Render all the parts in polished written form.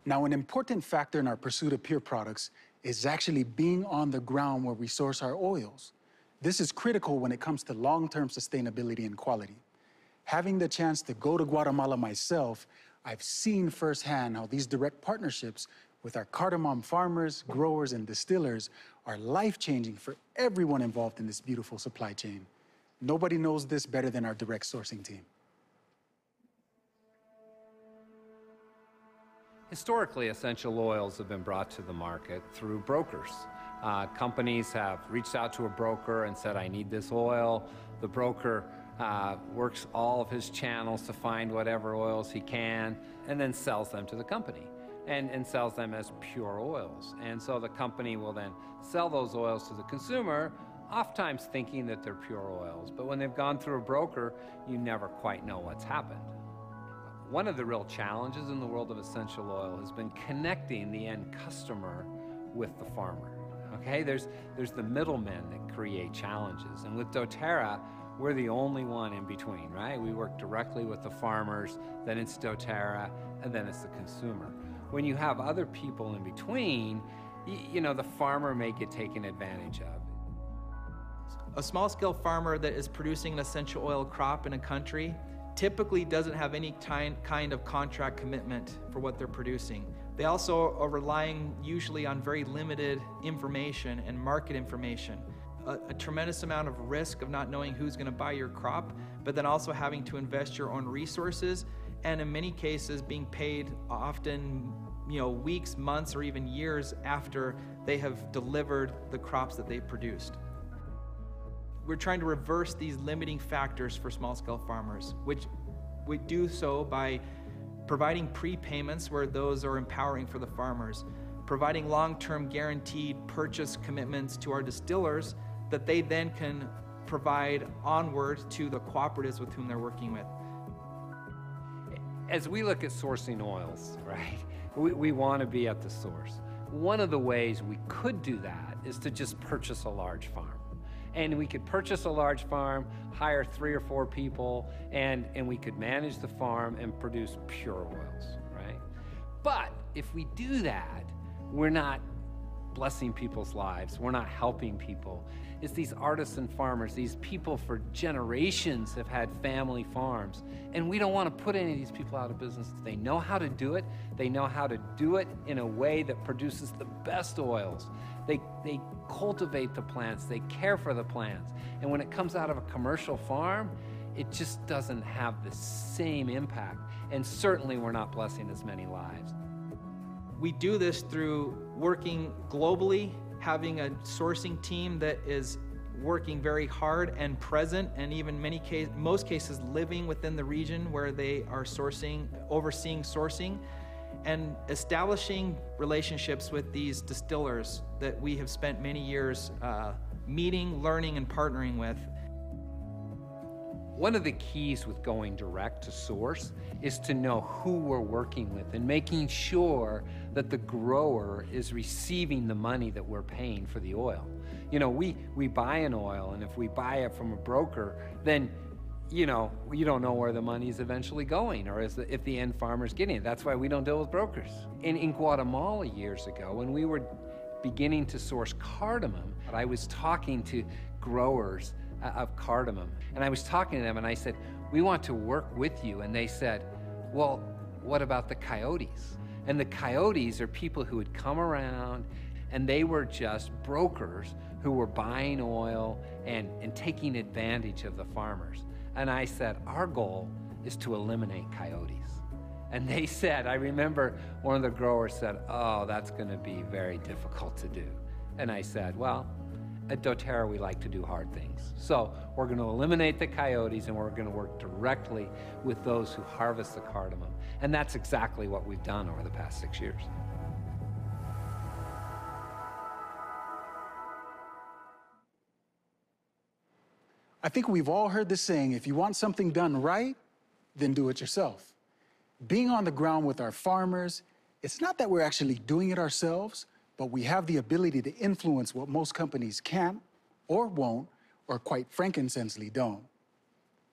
Now, an important factor in our pursuit of pure products is actually being on the ground where we source our oils. This is critical when it comes to long-term sustainability and quality. Having the chance to go to Guatemala myself, I've seen firsthand how these direct partnerships with our cardamom farmers, growers, and distillers are life-changing for everyone involved in this beautiful supply chain. Nobody knows this better than our direct sourcing team. Historically, essential oils have been brought to the market through brokers. Companies have reached out to a broker and said, I need this oil. The broker works all of his channels to find whatever oils he can and then sells them to the company and sells them as pure oils. And so the company will then sell those oils to the consumer, oftentimes thinking that they're pure oils. But when they've gone through a broker, you never quite know what's happened. One of the real challenges in the world of essential oil has been connecting the end customer with the farmer. Okay, there's the middlemen that create challenges. And with doTERRA, we're the only one in between, right? We work directly with the farmers, then it's doTERRA, and then it's the consumer. When you have other people in between, you know, the farmer may get taken advantage of. A small-scale farmer that is producing an essential oil crop in a country typically doesn't have any kind of contract commitment for what they're producing. They also are relying usually on very limited information and market information. A tremendous amount of risk of not knowing who's going to buy your crop, but then also having to invest your own resources, and in many cases being paid often, you know, weeks, months, or even years after they have delivered the crops that they've produced. We're trying to reverse these limiting factors for small-scale farmers, which we do so by providing prepayments where those are empowering for the farmers, providing long-term guaranteed purchase commitments to our distillers that they then can provide onward to the cooperatives with whom they're working with. As we look at sourcing oils, right, we want to be at the source. One of the ways we could do that is to just purchase a large farm. And we could purchase a large farm, hire 3 or 4 people, and we could manage the farm and produce pure oils, right? But if we do that, we're not blessing people's lives. We're not helping people. It's these artisan farmers, these people for generations have had family farms, and we don't want to put any of these people out of business. They know how to do it. They know how to do it in a way that produces the best oils. They cultivate the plants, they care for the plants. And when it comes out of a commercial farm, it just doesn't have the same impact. And certainly we're not blessing as many lives. We do this through working globally, having a sourcing team that is working very hard and present, and even most cases living within the region where they are overseeing sourcing, and establishing relationships with these distillers that we have spent many years meeting, learning, and partnering with. One of the keys with going direct to source is to know who we're working with and making sure that the grower is receiving the money that we're paying for the oil. You know, we buy an oil, and if we buy it from a broker, then you know, you don't know where the money is eventually going, or if the end farmer's getting it. That's why we don't deal with brokers. In Guatemala years ago, when we were beginning to source cardamom, I was talking to growers of cardamom, and I was talking to them, and I said, we want to work with you. And they said, well, what about the coyotes? And the coyotes are people who would come around, and they were just brokers who were buying oil and taking advantage of the farmers. And I said, our goal is to eliminate coyotes. And they said, I remember one of the growers said, oh, that's going to be very difficult to do. And I said, well, at doTERRA, we like to do hard things. So we're going to eliminate the coyotes, and we're going to work directly with those who harvest the cardamom. And that's exactly what we've done over the past 6 years. I think we've all heard the saying, if you want something done right, then do it yourself. Being on the ground with our farmers, it's not that we're actually doing it ourselves, but we have the ability to influence what most companies can't or won't, or quite frankincense-ly don't.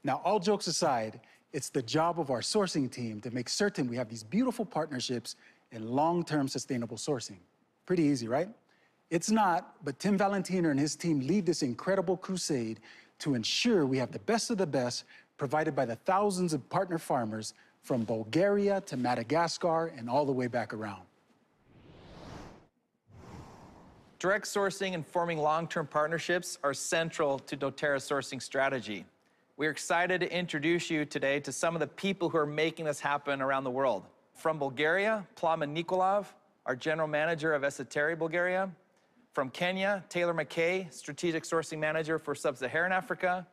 Now, all jokes aside, it's the job of our sourcing team to make certain we have these beautiful partnerships and long-term sustainable sourcing. Pretty easy, right? It's not, but Tim Valentiner and his team lead this incredible crusade to ensure we have the best of the best provided by the thousands of partner farmers from Bulgaria to Madagascar and all the way back around. Direct sourcing and forming long-term partnerships are central to doTERRA's sourcing strategy. We're excited to introduce you today to some of the people who are making this happen around the world. From Bulgaria, Plamen Nikolov, our general manager of Esoteric Bulgaria. From Kenya, Taylor McKay, strategic sourcing manager for Sub-Saharan Africa.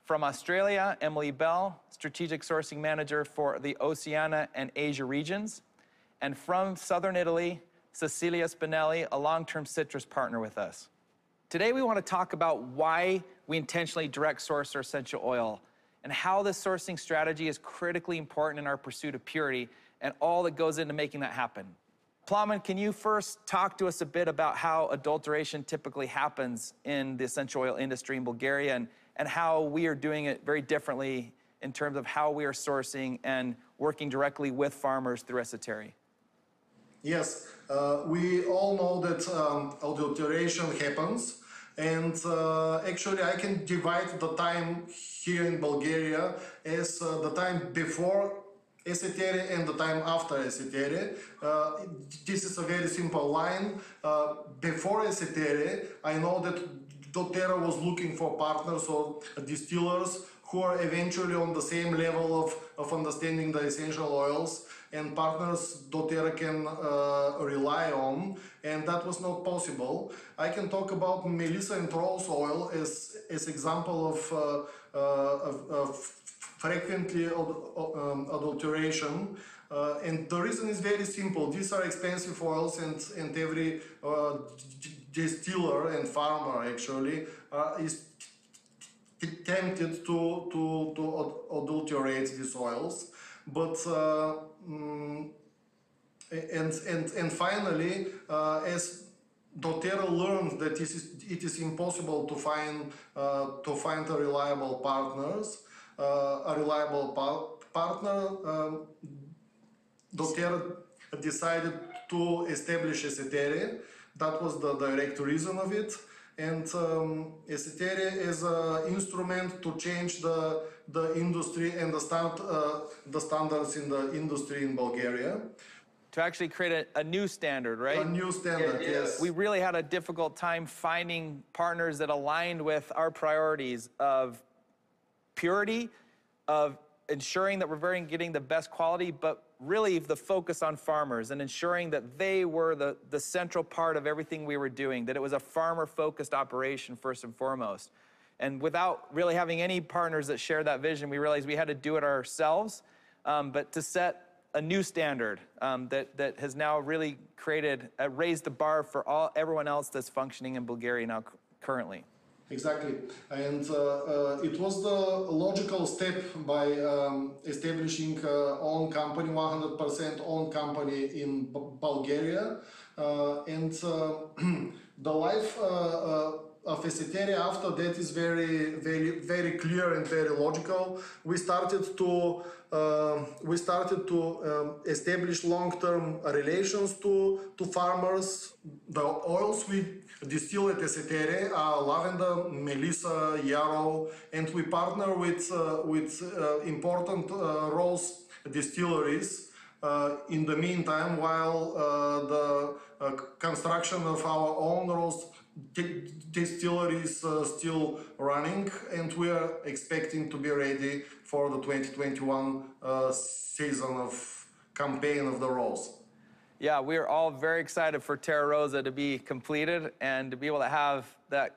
From Australia, Emily Bell, strategic sourcing manager for the Oceania and Asia regions. And from Southern Italy, Cecilia Spinelli, a long-term citrus partner with us. Today we want to talk about why we intentionally direct source our essential oil and how this sourcing strategy is critically important in our pursuit of purity and all that goes into making that happen. Plamen, can you first talk to us a bit about how adulteration typically happens in the essential oil industry in Bulgaria and how we are doing it very differently in terms of how we are sourcing and working directly with farmers through Esoteric? Yes, we all know that adulteration happens, and actually I can divide the time here in Bulgaria as the time before Esoteric and the time after Esoteric. This is a very simple line. Before Esoteric, I know that doTERRA was looking for partners or distillers who are eventually on the same level of understanding the essential oils, and partners doTERRA can rely on, and that was not possible. I can talk about Melissa and rose oil as example of frequently adulteration, and the reason is very simple. These are expensive oils, and every distiller and farmer actually is tempted to adulterate these oils. But and finally, as doTERRA learned that it is impossible to find a reliable partner, doTERRA decided to establish Esoteric. That was the direct reason of it. And Esoteric is an instrument to change the industry and the standards in the industry in Bulgaria. To actually create a new standard, right? A new standard, yes. We really had a difficult time finding partners that aligned with our priorities of purity, of ensuring that we're getting the best quality, but really the focus on farmers and ensuring that they were the central part of everything we were doing, that it was a farmer-focused operation first and foremost. And without really having any partners that shared that vision, we realized we had to do it ourselves, but to set a new standard that has now really raised the bar for everyone else that's functioning in Bulgaria now currently. Exactly, and it was the logical step by establishing own company, 100% owned company in Bulgaria, and the life of Esoteric after that is very clear and very logical. We started to establish long-term relations to farmers. The oils we distill at Esoteric are lavender, melissa, yarrow, and we partner with important rose distilleries in the meantime, while the construction of our own rose distillery is still running, and we are expecting to be ready for the 2021 season of campaign of the rose. Yeah, we are all very excited for Terra Rosa to be completed and to be able to have the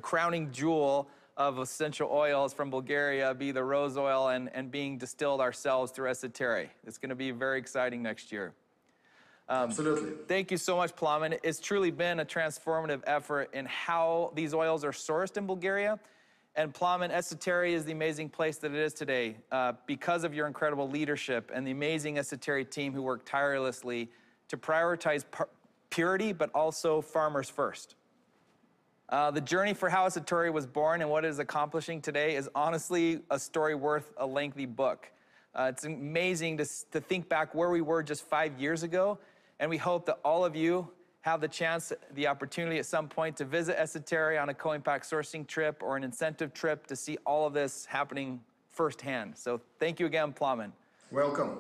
crowning jewel of essential oils from Bulgaria be the rose oil and being distilled ourselves through Esoteric. It's going to be very exciting next year. Absolutely. Thank you so much, Plamen. It's truly been a transformative effort in how these oils are sourced in Bulgaria. And Plamen, Esoteric is the amazing place that it is today because of your incredible leadership and the amazing Esoteric team who work tirelessly to prioritize purity, but also farmers first. The journey for how Esoteric was born and what it is accomplishing today is honestly a story worth a lengthy book. It's amazing to think back where we were just 5 years ago And we hope that all of you have the chance, the opportunity at some point to visit Esoterra on a co-impact sourcing trip or an incentive trip to see all of this happening firsthand. So thank you again, Plamen. Welcome.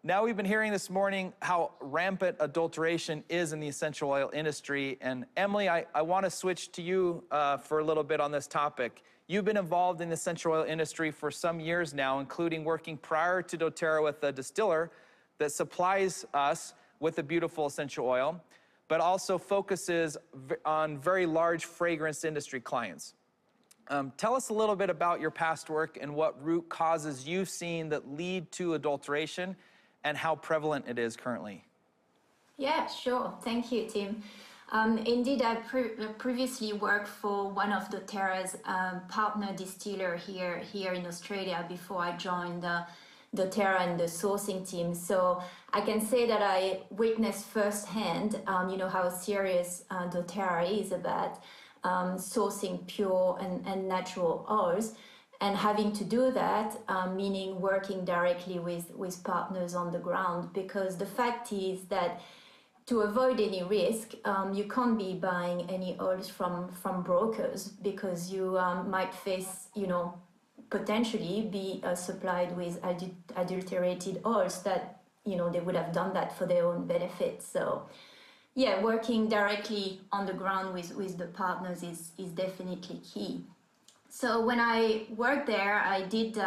Now we've been hearing this morning how rampant adulteration is in the essential oil industry. And Emily, I want to switch to you for a little bit on this topic. You've been involved in the essential oil industry for some years now, including working prior to doTERRA with a distiller that supplies us with a beautiful essential oil, but also focuses on very large fragrance industry clients. Tell us a little bit about your past work and what root causes you've seen that lead to adulteration and how prevalent it is currently. Yeah, sure. Thank you, Tim. Indeed, I previously worked for one of doTERRA's partner distiller here in Australia before I joined doTERRA and the sourcing team. So I can say that I witnessed firsthand, how serious doTERRA is about sourcing pure and natural oils, and having to do that, meaning working directly with partners on the ground, because the fact is that to avoid any risk, you can't be buying any oils from brokers, because you might face, potentially be supplied with adulterated oils that, they would have done that for their own benefit. So yeah, working directly on the ground with the partners is definitely key. So when I worked there, I did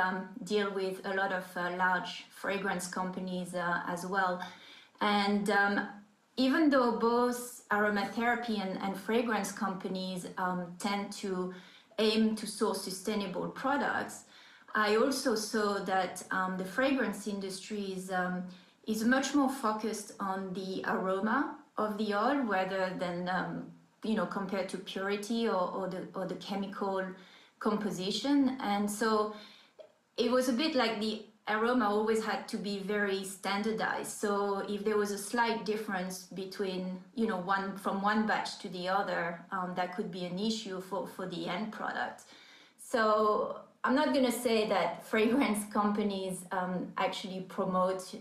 deal with a lot of large fragrance companies as well. And even though both aromatherapy and fragrance companies tend to aim to source sustainable products, I also saw that the fragrance industry is much more focused on the aroma of the oil rather than compared to purity or the chemical composition. And so it was a bit like the aroma always had to be very standardized. So if there was a slight difference between, from one batch to the other, that could be an issue for the end product. So I'm not going to say that fragrance companies actually promote,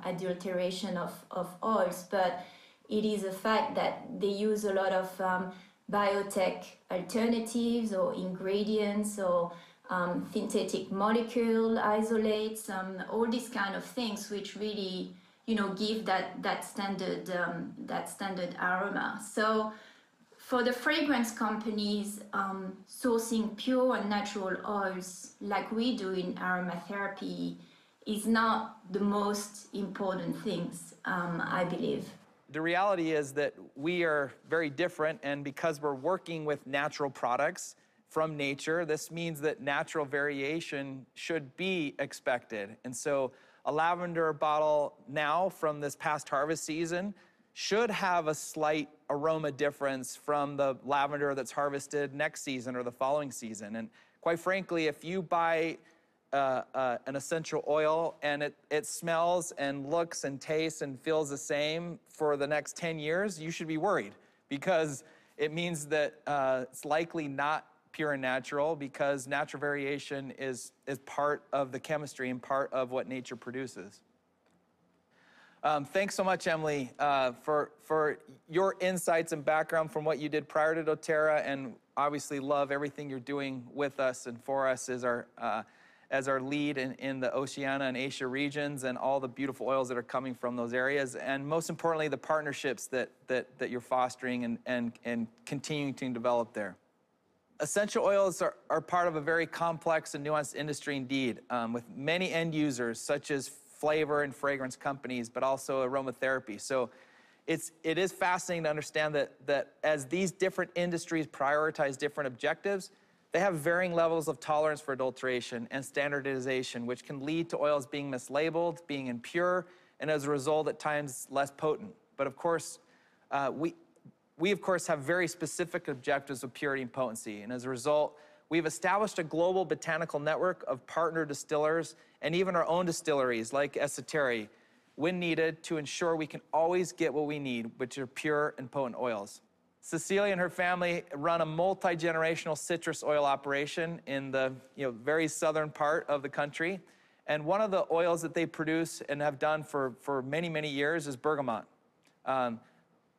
adulteration of oils, but it is a fact that they use a lot of biotech alternatives or ingredients or synthetic molecule isolates, all these kind of things, which really, give that standard aroma. So for the fragrance companies, sourcing pure and natural oils like we do in aromatherapy is not the most important things, I believe. The reality is that we are very different, and because we're working with natural products from nature, this means that natural variation should be expected. And so a lavender bottle now from this past harvest season should have a slight aroma difference from the lavender that's harvested next season or the following season. And quite frankly, if you buy an essential oil and it smells and looks and tastes and feels the same for the next 10 years, you should be worried, because it means that it's likely not pure and natural, because natural variation is part of the chemistry and part of what nature produces. Thanks so much, Emily, for your insights and background from what you did prior to doTERRA, and obviously love everything you're doing with us and for us as our lead in the Oceania and Asia regions, and all the beautiful oils that are coming from those areas, and most importantly, the partnerships that you're fostering and continuing to develop there. Essential oils are part of a very complex and nuanced industry indeed, with many end users, such as flavor and fragrance companies, but also aromatherapy. So it is fascinating to understand that as these different industries prioritize different objectives, they have varying levels of tolerance for adulteration and standardization, which can lead to oils being mislabeled, being impure, and as a result, at times, less potent. But of course, we of course have very specific objectives of purity and potency. And as a result, we've established a global botanical network of partner distillers and even our own distilleries like Esoterra, when needed, to ensure we can always get what we need, which are pure and potent oils. Cecilia and her family run a multi-generational citrus oil operation in the very southern part of the country. And one of the oils that they produce and have done for many, many years is bergamot.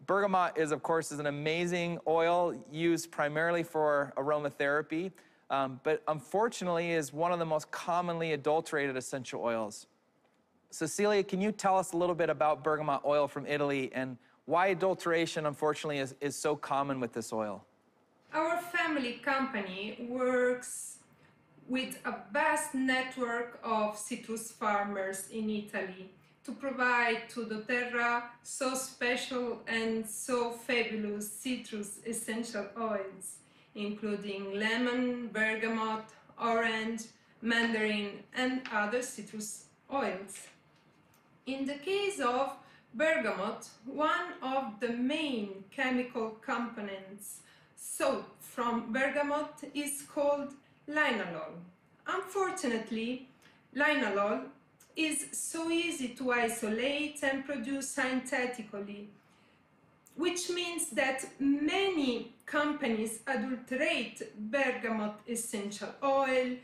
Bergamot is, of course, an amazing oil used primarily for aromatherapy, but unfortunately is one of the most commonly adulterated essential oils. Cecilia, can you tell us a little bit about bergamot oil from Italy and why adulteration, unfortunately, is so common with this oil? Our family company works with a vast network of citrus farmers in Italy to provide to doTERRA so special and so fabulous citrus essential oils, including lemon, bergamot, orange, mandarin, and other citrus oils. In the case of bergamot, one of the main chemical components sought from bergamot is called linalool. Unfortunately, linalool is so easy to isolate and produce synthetically, which means that many companies adulterate bergamot essential oil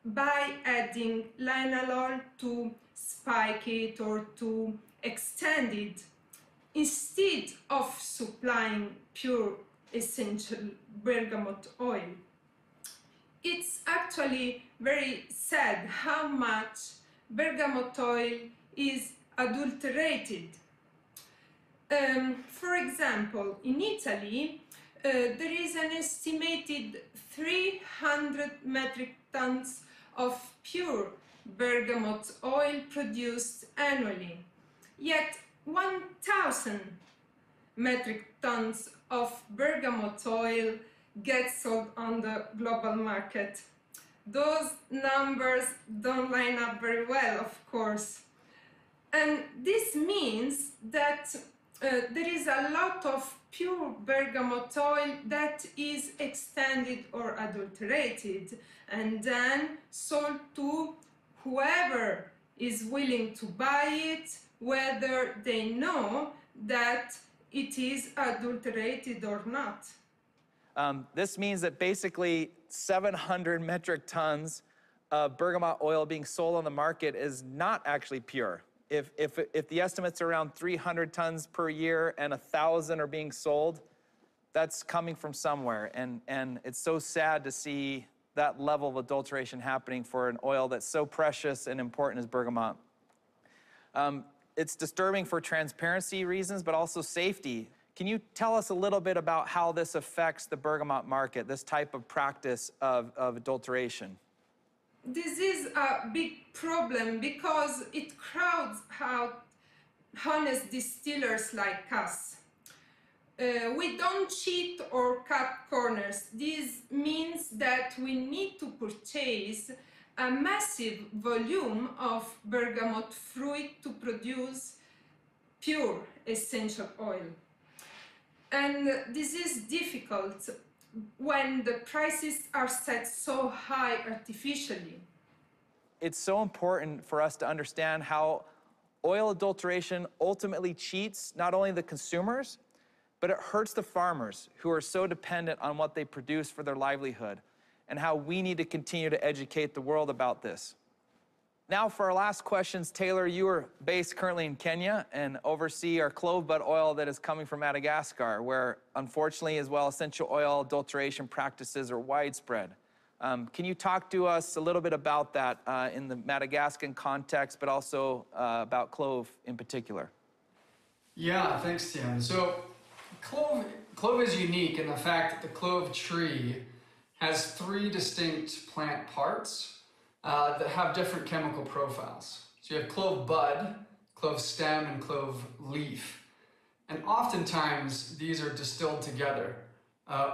by adding linalool to spike it or to extend it, instead of supplying pure essential bergamot oil. It's actually very sad how much bergamot oil is adulterated. For example, in Italy, there is an estimated 300 metric tons of pure bergamot oil produced annually, yet 1,000 metric tons of bergamot oil get sold on the global market. Those numbers don't line up very well, of course. And this means that there is a lot of pure bergamot oil that is extended or adulterated and then sold to whoever is willing to buy it, whether they know that it is adulterated or not. This means that basically 700 metric tons of bergamot oil being sold on the market is not actually pure. If the estimates are around 300 tons per year and 1,000 are being sold, that's coming from somewhere. And it's so sad to see that level of adulteration happening for an oil that's so precious and important as bergamot. It's disturbing for transparency reasons, but also safety. Can you tell us a little bit about how this affects the bergamot market, this type of practice of adulteration? This is a big problem because it crowds out honest distillers like us. We don't cheat or cut corners. This means that we need to purchase a massive volume of bergamot fruit to produce pure essential oil. And this is difficult when the prices are set so high artificially. It's so important for us to understand how oil adulteration ultimately cheats not only the consumers, but it hurts the farmers who are so dependent on what they produce for their livelihood, and how we need to continue to educate the world about this. Now for our last questions, Taylor, you are based currently in Kenya and oversee our clove bud oil that is coming from Madagascar, where unfortunately as well essential oil adulteration practices are widespread. Can you talk to us a little bit about that in the Madagascan context, but also about clove in particular? Yeah, thanks, Tim. So clove is unique in the fact that the clove tree has 3 distinct plant parts that have different chemical profiles. So you have clove bud, clove stem, and clove leaf. And oftentimes these are distilled together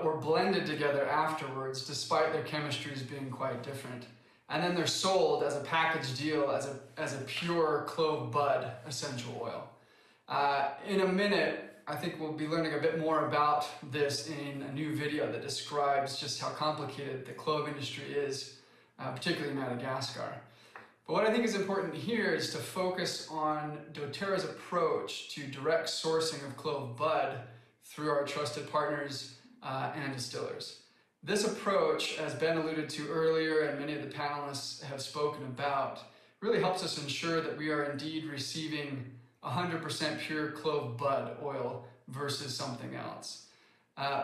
or blended together afterwards, despite their chemistries being quite different. And then they're sold as a package deal as a pure clove bud essential oil. In a minute, I think we'll be learning a bit more about this in a new video that describes just how complicated the clove industry is, particularly in Madagascar. But what I think is important here is to focus on doTERRA's approach to direct sourcing of clove bud through our trusted partners and distillers. This approach, as Ben alluded to earlier and many of the panelists have spoken about, really helps us ensure that we are indeed receiving 100% pure clove bud oil versus something else.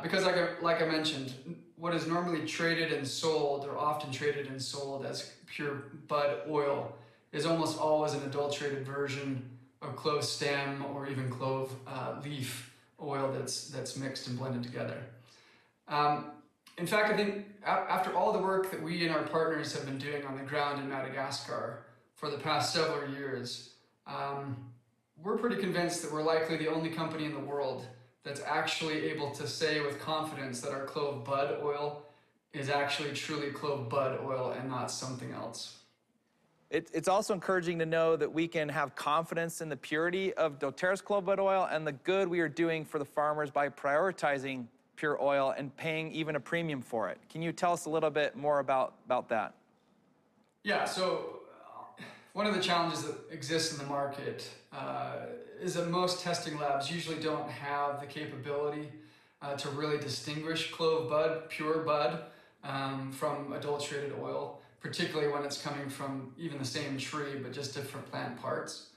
Because like I mentioned, what is normally traded and sold, or often traded and sold as pure bud oil, is almost always an adulterated version of clove stem or even clove leaf oil that's mixed and blended together. In fact, I think after all the work that we and our partners have been doing on the ground in Madagascar for the past several years, we're pretty convinced that we're likely the only company in the world that's actually able to say with confidence that our clove bud oil is actually truly clove bud oil and not something else. It's also encouraging to know that we can have confidence in the purity of doTERRA's clove bud oil and the good we are doing for the farmers by prioritizing pure oil and paying even a premium for it. Can you tell us a little bit more about that? Yeah, so one of the challenges that exists in the market is that most testing labs usually don't have the capability to really distinguish clove bud, pure bud, from adulterated oil, particularly when it's coming from even the same tree, but just different plant parts.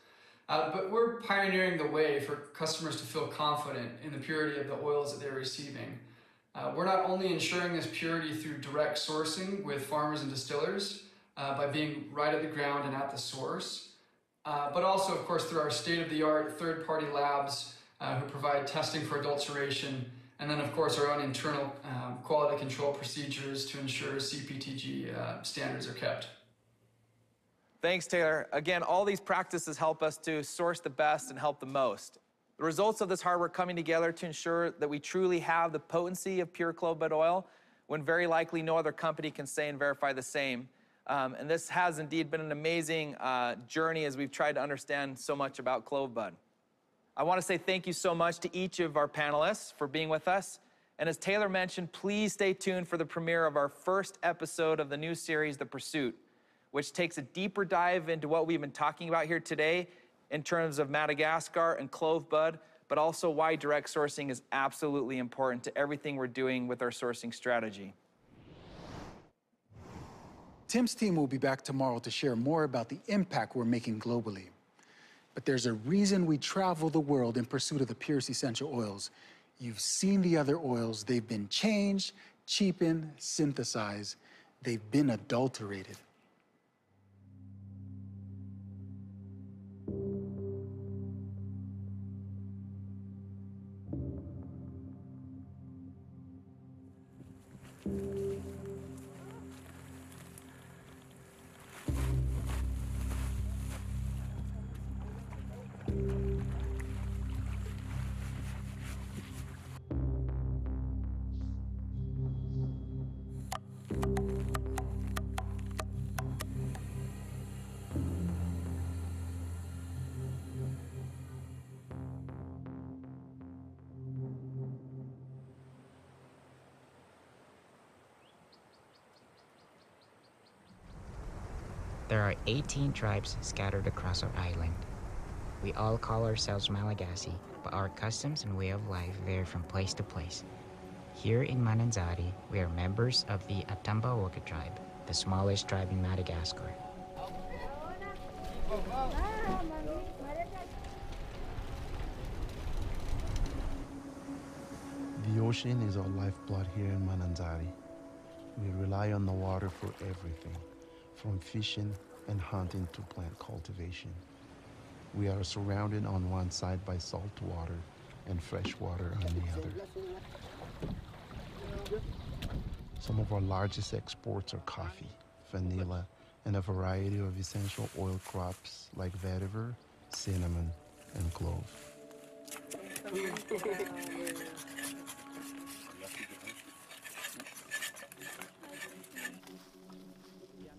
But we're pioneering the way for customers to feel confident in the purity of the oils that they're receiving. We're not only ensuring this purity through direct sourcing with farmers and distillers, by being right at the ground and at the source, but also, of course, through our state-of-the-art third-party labs who provide testing for adulteration, and then, of course, our own internal quality control procedures to ensure CPTG standards are kept. Thanks, Taylor. Again, all these practices help us to source the best and help the most. The results of this hard work coming together to ensure that we truly have the potency of pure clove bud oil, when very likely no other company can say and verify the same. And this has indeed been an amazing journey as we've tried to understand so much about clove bud. I want to say thank you so much to each of our panelists for being with us. And as Taylor mentioned, please stay tuned for the premiere of our first episode of the new series, The Pursuit, which takes a deeper dive into what we've been talking about here today in terms of Madagascar and clove bud, but also why direct sourcing is absolutely important to everything we're doing with our sourcing strategy. Tim's team will be back tomorrow to share more about the impact we're making globally. But there's a reason we travel the world in pursuit of the purest essential oils. You've seen the other oils. They've been changed, cheapened, synthesized. They've been adulterated. There are 18 tribes scattered across our island. We all call ourselves Malagasy, but our customs and way of life vary from place to place. Here in Mananzari, we are members of the Atambaoka tribe, the smallest tribe in Madagascar. The ocean is our lifeblood here in Mananzari. We rely on the water for everything, from fishing and hunting to plant cultivation. We are surrounded on one side by salt water and fresh water on the other. Some of our largest exports are coffee, vanilla, and a variety of essential oil crops like vetiver, cinnamon, and clove.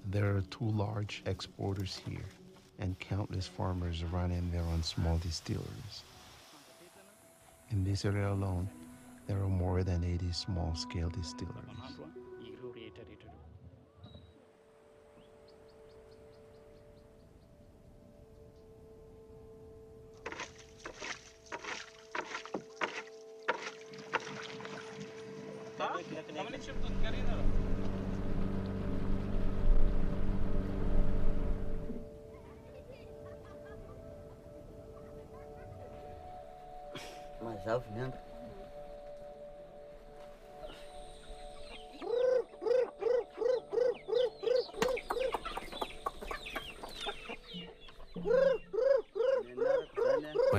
There are 2 large exporters here, and countless farmers running their own small distilleries. In this area alone, there are more than 80 small-scale distilleries. My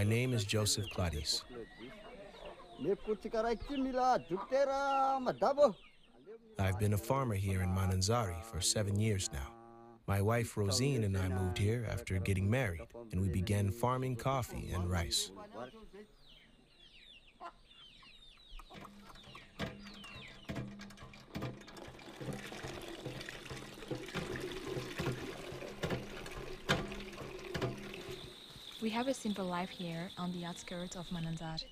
name is Joseph Claudius. I've been a farmer here in Mananzari for 7 years now. My wife Rosine and I moved here after getting married, and we began farming coffee and rice. We have a simple life here on the outskirts of Mananzari.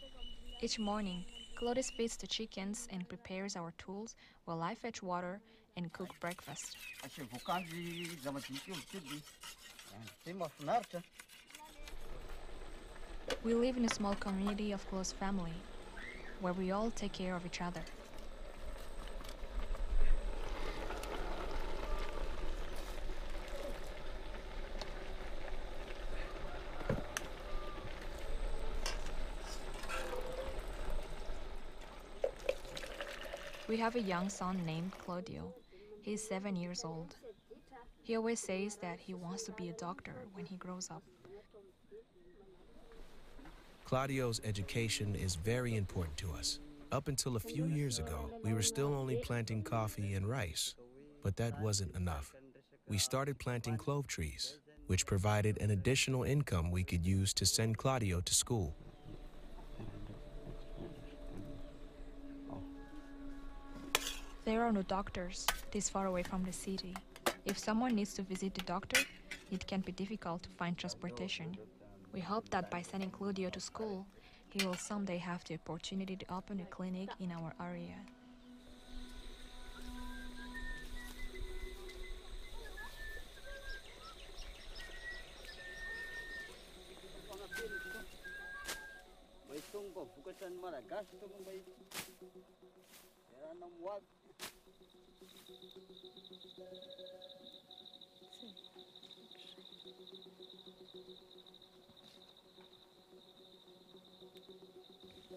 Each morning, Claudius feeds the chickens and prepares our tools while I fetch water and cook breakfast. We live in a small community of close family, where we all take care of each other. We have a young son named Claudio. He's 7 years old. He always says that he wants to be a doctor when he grows up. Claudio's education is very important to us. Up until a few years ago, we were still only planting coffee and rice, but that wasn't enough. We started planting clove trees, which provided an additional income we could use to send Claudio to school. There are no doctors this far away from the city. If someone needs to visit the doctor, it can be difficult to find transportation. We hope that by sending Claudio to school, he will someday have the opportunity to open a clinic in our area.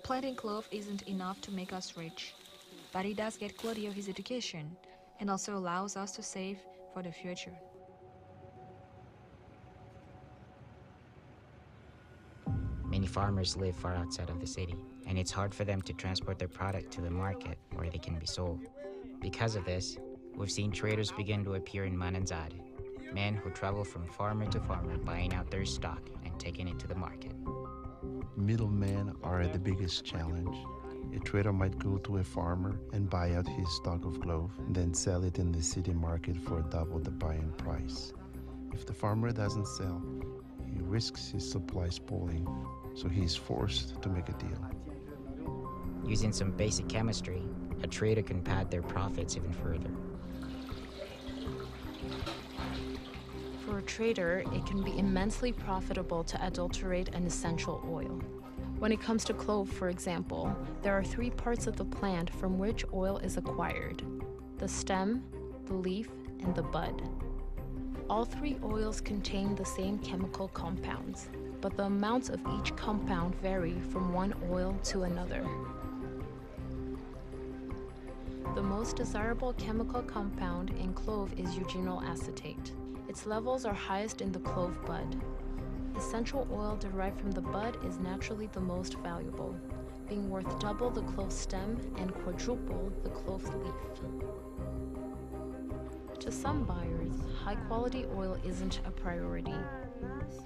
Planting clove isn't enough to make us rich, but it does get Claudio his education and also allows us to save for the future. Many farmers live far outside of the city, and it's hard for them to transport their product to the market where they can be sold. Because of this, we've seen traders begin to appear in Mananzari, men who travel from farmer to farmer buying out their stock and taking it to the market. Middlemen are the biggest challenge. A trader might go to a farmer and buy out his stock of clove, then sell it in the city market for double the buying price. If the farmer doesn't sell, he risks his supply spoiling, so he is forced to make a deal. Using some basic chemistry, a trader can pad their profits even further. For a trader, it can be immensely profitable to adulterate an essential oil. When it comes to clove, for example, there are 3 parts of the plant from which oil is acquired: the stem, the leaf, and the bud. All 3 oils contain the same chemical compounds, but the amounts of each compound vary from one oil to another. The most desirable chemical compound in clove is eugenyl acetate. Its levels are highest in the clove bud. Essential oil derived from the bud is naturally the most valuable, being worth double the clove stem and quadruple the clove leaf. To some buyers, high-quality oil isn't a priority.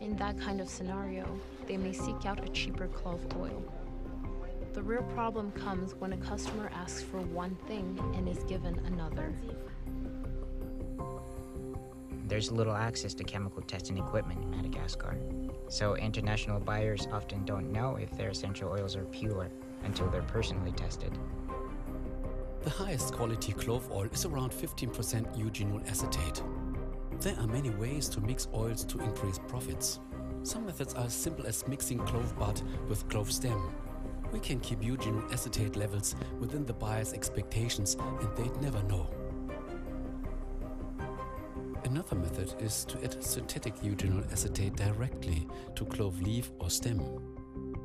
In that kind of scenario, they may seek out a cheaper clove oil. The real problem comes when a customer asks for one thing and is given another. There's little access to chemical testing equipment in Madagascar, so international buyers often don't know if their essential oils are pure until they're personally tested. The highest quality clove oil is around 15% eugenyl acetate. There are many ways to mix oils to increase profits. Some methods are as simple as mixing clove bud with clove stem. We can keep eugenyl acetate levels within the buyer's expectations and they'd never know. Another method is to add synthetic eugenyl acetate directly to clove leaf or stem.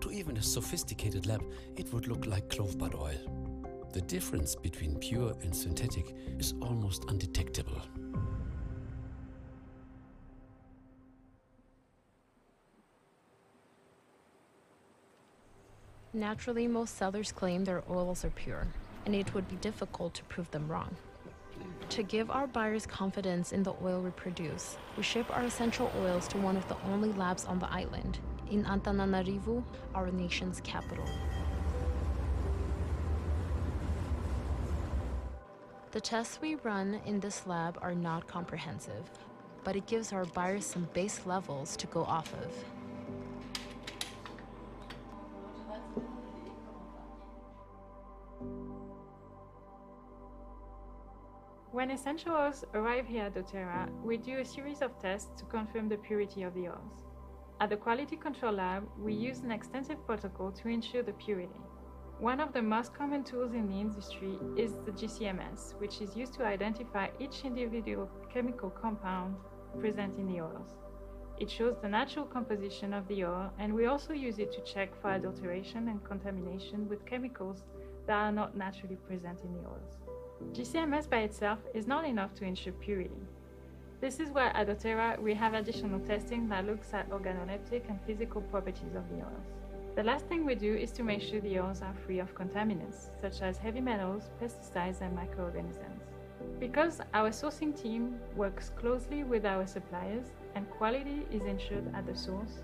To even a sophisticated lab, it would look like clove bud oil. The difference between pure and synthetic is almost undetectable. Naturally, most sellers claim their oils are pure, and it would be difficult to prove them wrong. To give our buyers confidence in the oil we produce, we ship our essential oils to one of the only labs on the island, in Antananarivo, our nation's capital. The tests we run in this lab are not comprehensive, but it gives our buyers some base levels to go off of. When essential oils arrive here at doTERRA, we do a series of tests to confirm the purity of the oils. At the Quality Control Lab, we use an extensive protocol to ensure the purity. One of the most common tools in the industry is the GCMS, which is used to identify each individual chemical compound present in the oils. It shows the natural composition of the oil, and we also use it to check for adulteration and contamination with chemicals that are not naturally present in the oils. GCMS by itself is not enough to ensure purity. This is why at doTERRA we have additional testing that looks at organoleptic and physical properties of the oils. The last thing we do is to make sure the oils are free of contaminants, such as heavy metals, pesticides, and microorganisms. Because our sourcing team works closely with our suppliers and quality is ensured at the source,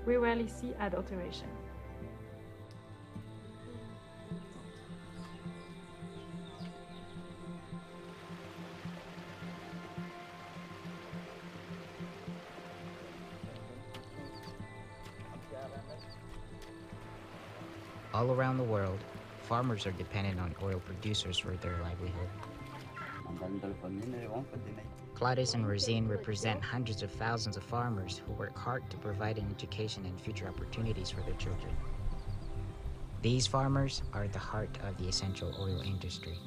we rarely see adulteration. All around the world, farmers are dependent on oil producers for their livelihood. Gladys and Rosine represent hundreds of thousands of farmers who work hard to provide an education and future opportunities for their children. These farmers are the heart of the essential oil industry.